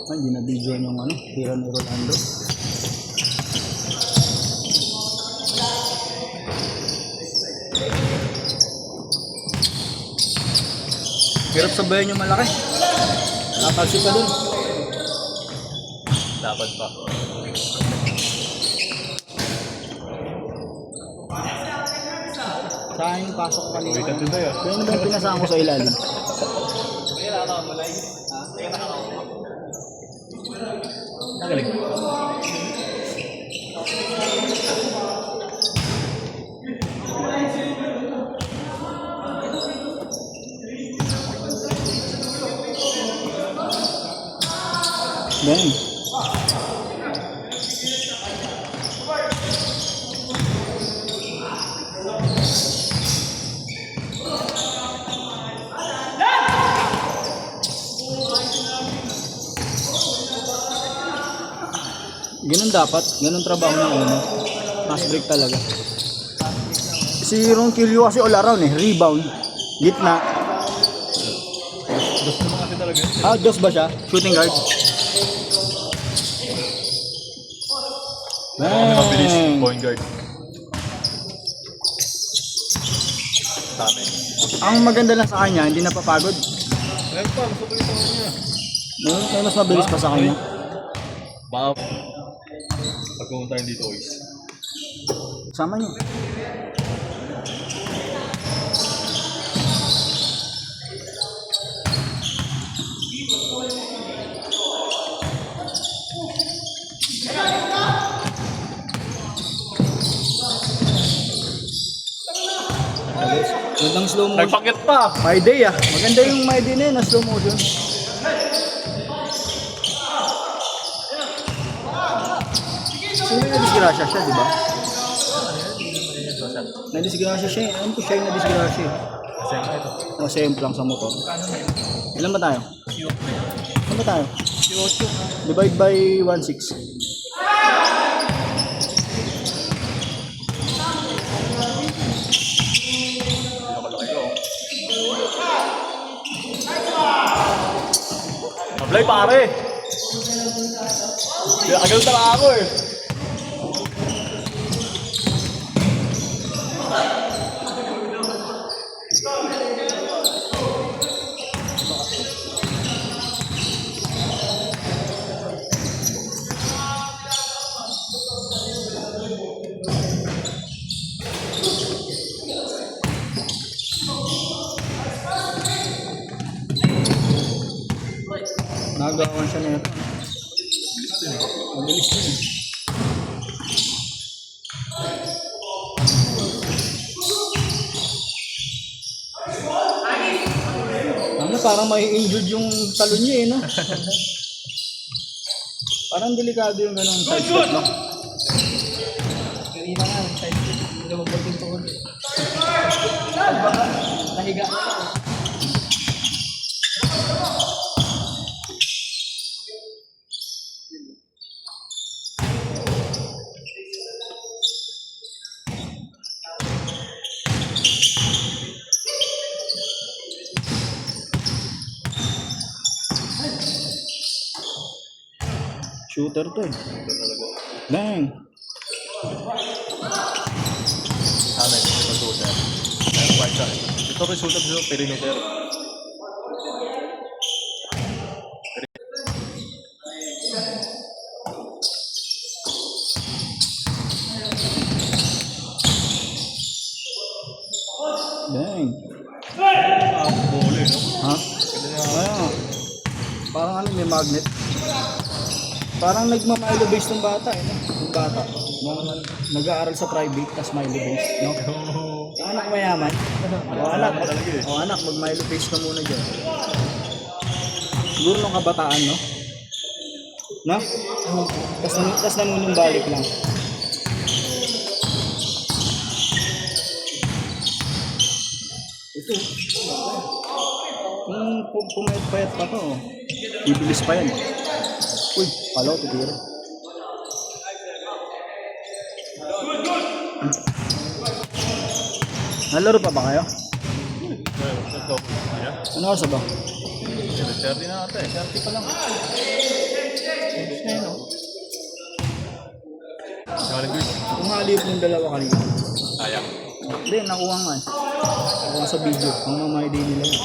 Ay, hindi na video yung ano, tira ni Rolando. Hirap sabayan yung malaki. Nakatalsik ka dun. Dapat pa. Saan yung pasok kanina? Wait natin tayo. Kaya na ba yung pinasaan ko sa ilalim? Nagaling. Dang. Ganun dapat, ganun trabaho ng uno. Fast break talaga. Si Ronquillo kasi all around rebound, gitna. Dos naman kasi talaga. Dos ba siya? Shooting guard. Mabilis. Point guard. Dami. Ang maganda lang sa kanya, hindi napapagod. Ngayon pa, gusto ko yung tawag niya. Kaya mas mabilis pa sa kanya. Baka pag pumunta tayo dito, guys. Sama niyo. Magandang slow motion. Nagpakit pa! My day Maganda yung my day na yun na slow motion. Sino yung nadisgrasya siya, di ba? Nadisgrasya siya eh. Alam ko siya yung nadisgrasya eh. Kasi nga ito. O, same lang sa motor. Ilan ba tayo? Ilan ba tayo? Divide by 1/6. Ablay pare! Agad talaga ako eh. Nagawan siya nito. Mabilis din eh. Ano, parang may injured yung talon niya eh, no? Parang delikado yung ganong side step, no? Kanina nga, side step. Hindi mo ba yung tuhod? Nahiga na lang. Shooter to eh. Dang. Amen. Ito shooter. Ayan, white shot. Ito rin shooter dito, perimeter. Dang. Bole, no? Ha? Ayun. Parang ano, may magnet. Parang nagma-Milo base ng bata eh, no? Yung bata. Nag-aaral sa private, tas Milo base, no? Yung anak mayaman. O anak, mag-Milo base ka muna dyan. Siguro nung kabataan, no? No? Tas nanunumbalik lang. Ito. Kung pumayat-payat pa to, bibilis pa yan. Uy, palaw, titira. Nalaro pa ba kayo? Ano oras ba? 30 na ata eh. 30 pa lang. Ayos na yun, oh. Galing guys. Kung halip yung dalawa kanina. Sayang. Hindi, nakuha nga. Nakuha sa video. Ang mamay din nila yun.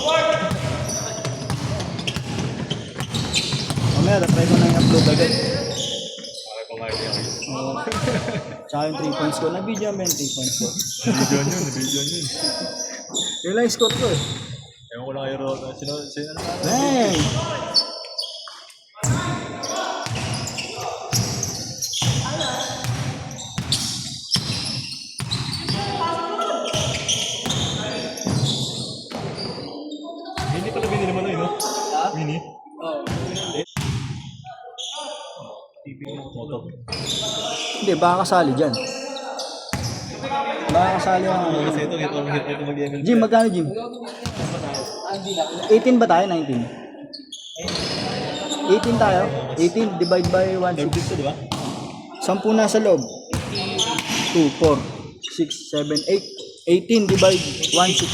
Mamaya, try ko na yung upload agad. Para kumain niya guys. Oo. Tsaka yung 3 points ko. Na-video mo yung 3 points ko. Video yun. Yun lang yung score ko eh. Ewan ko lang kayo ro. Sino ano? Bang! Hindi pala binili mo na yun, no? Mini? Oo. TV motor. Hindi, baka kasali dyan. Baka kasali ang ano. Kasi ito mag-ML. Jim, magkano Jim? 18 ba tayo? 19? 18 tayo? 18 divide by 1, 6. Dito, di ba? 10 nasa loob. 2, 4, 6, 7, 8. 18 divide 1, 6.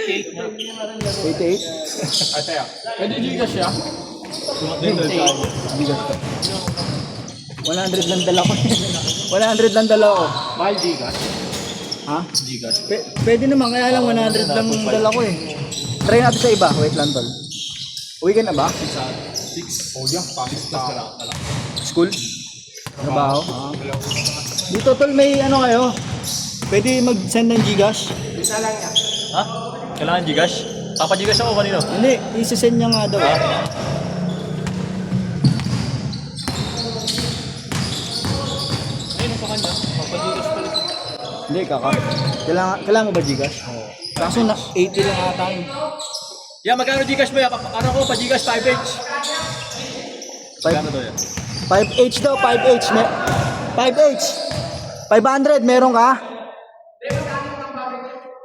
88? Ate ah. Pwede gigas siya? Gigas ka. 100 lang dala ko. 100 lang dala ko. Mahal Gcash. Ha? Gcash. Pwede naman, kaya lang 100 lang dala ko eh. Try natin sa iba. Wait lang tol. Uwi ka na ba? 6. Oh, yeah. Pangit na. School? Trabaho? Dito tol, may ano kayo? Pwede mag-send ng Gcash? Ha? Kailangan Gcash? Papa-Gcash ako kanino? Hindi, isi-send niya nga daw. Ayun, sa kanya. Papa-Gcash pala. Hindi, kailangan mo ba Gcash? Oo. Kaso na 80 lang ata yun. Yeah, magkano Gcash mo? Ano ko? Pa-Gcash 5H. Magkano to yan? 5H daw, 5H. 5H. 500, meron ka?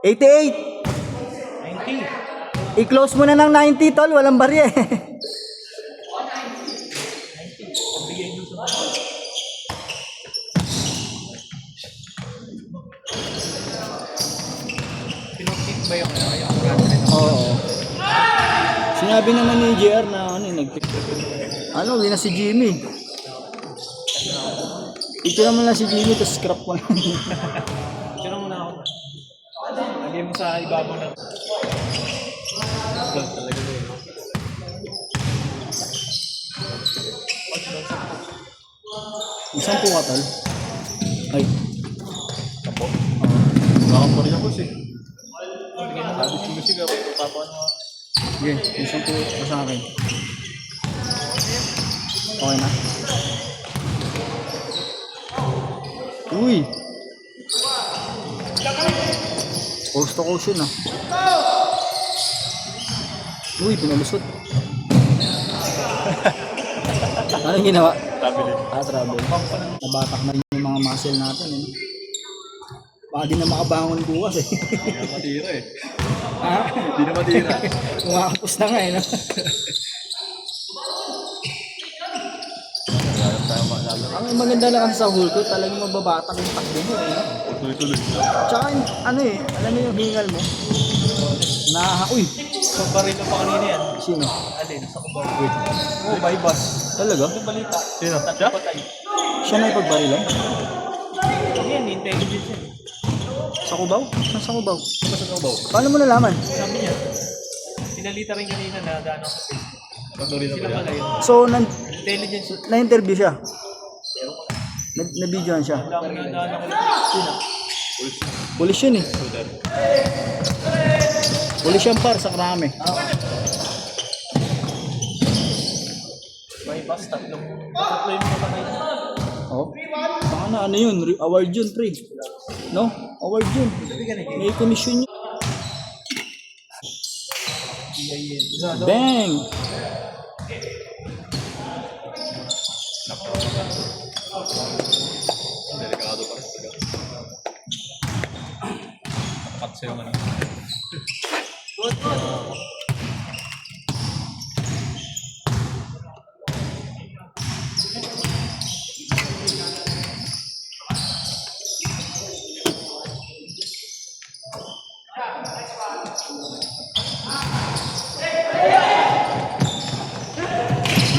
88. 90. I-close mo na ng 90, tol. Walang barya eh. Pinokit ba yung Oo. Sinabi naman ni JR na ano, hindi na si Jimmy. Itira mo lang si Jimmy, tapos scrap mo lang. Sino muna ako? Lagay mo sa ibabaw na. Talaga yun. Isang po ka, tol. Ay. Tapo. Bakit pa rin ako siya? Sabi simusig ako. Papaano nga. Sige, isang po ka sa akin. Okay na. Uy! Coast to coast yun ah. Uy, pinalusot. Anong ginawa? Traveling. Travel. Nabatak na rin yung mga muscle natin eh. Baka di na makabangon bukas eh. Hindi na matira eh. Ha? Hindi na matira. Kumakapos na nga eh, no? Ang maganda lang kasi sa hulk, talagang mababatak yung takbo mo eh, no? Tuloy-tuloy. Tsaka ano eh, alam mo yung hingal mo? Uy! So, baril pa kanina yan. Sino? Alin, sa kubaw. Oh, bypass. Talaga? Yung balita. Sino? Siya? Siya na ipagbarilan? Yan, intelligence yan. Sa Cubao? Saan sa Cubao? Ano sa kubaw? Paano mo nalaman? Sabi niya, pinalita rin kanina na gano'n sa Facebook. Pagdorino ba yan? So, Intelligence. na-interview siya? Na-videoan siya? Wala akong nadaan ako lang. Pulis yun eh. Shooter. Pulis yan par sa Krame. May bus, tatlo yung patay. Oh. Baka na ano yun? Award yun, pre. No? Award yun. May commission yun. Bang! Delikado pa rin talaga. Nakakat sa'yo man.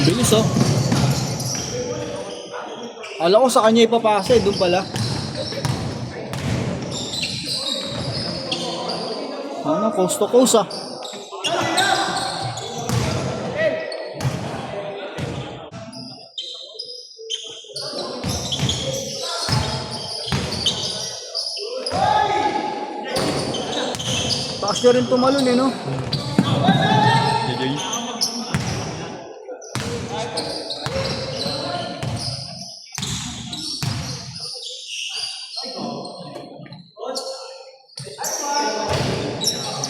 Bilis oh. Alam ko sa kanya ipapasa doon pala. Ano, coast to coast ah. Taas niya rin tumalon eh no? JJ.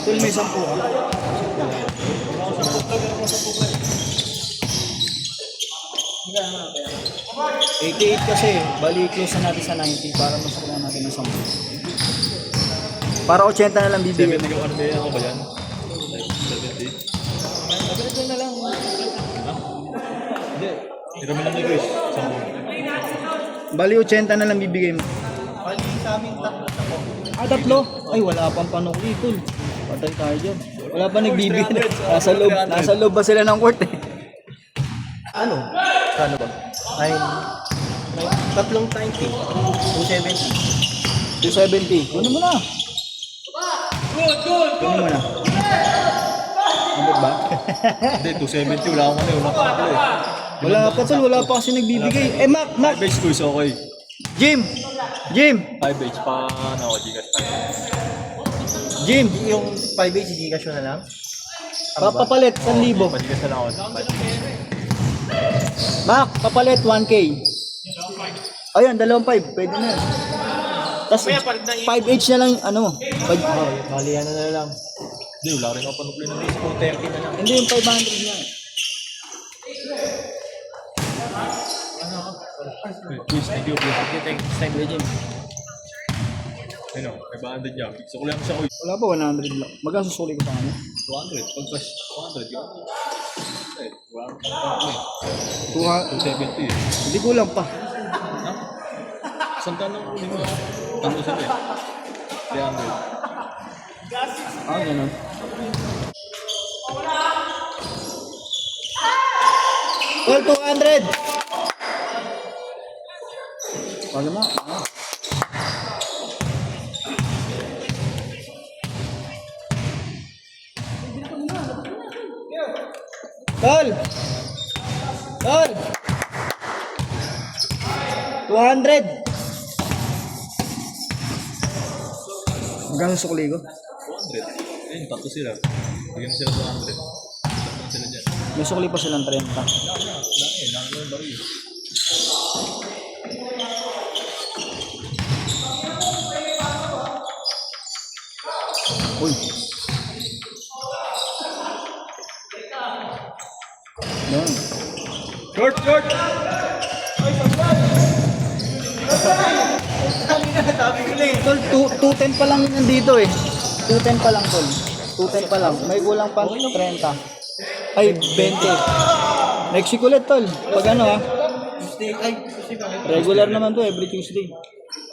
Tol, may 10 ka. 88 kasi, bali close na natin sa 90 para masukulan natin ng 10. Para 80 na lang bibigyan. 70 yung ano ba yan? Ako ba yan? 70? Ito na lang. Hindi. Hirami lang ni Chris. 10. Bali 80 na lang bibigay mo. Bali sa amin tatlo na po. Ah, tatlo? Ay, wala pang panukli, tol. Patay tayo dyan. Wala pa nagbibigay. Nasa loob ba sila ng court eh? Ano? Kano ba? Ay, tatlong 90. 270. 270. Kunin mo na. Kunin mo na. Ambot ba? Hindi, 270. Wala akong ano. Wala akong ano eh. Wala pa, tol. Wala pa kasi nagbibigay. Eh, Mac! 5H ko is okay. Jim! 5H pa ano ako, Gcash tayo. Jim! Yung 5H, Gcash na lang. Papalit, 1,000. Magigas na lang ako. Mac, papalit 1K. Ayun, 2,500. Pwede na yun. Tapos 5H na lang, ano mo? Bali ano na lang. Hindi, wala rin ako panukli na rin. 230 na lang. Hindi, yung 500 na. Quiz, video, please. Okay, thanks. Time na, Jim. Ano, 500 yan. Gusto ko lang siya ko. Wala pa, 100 lang. Magkano susuli ko sa kanya? 200. Pagpas 200 yun. Eh, wala akong panukli. 270 eh. Hindi ko lang pa. Ha? Saan ka nang uli mo? Tanto sa eh. 300. Ah, ganun. Well, 200! Wala mo. Ah. Tol! Tol! 200! Hanggang sukli ko. 200. Ayun, tatlo sila. Bigyan mo sila 200. Tatlo sila dyan. May sukli pa silang 30. Dami, dami yung baril. Uy. Yan. Short, short! Tol, 210 pa lang yun nandito eh. 210 pa lang, tol. 210 pa lang. May kulang pang 30. Ay, 20. Next week ulit, tol. Pag ano ha. Tuesday, ay, Tuesday ba? Regular naman to every Tuesday.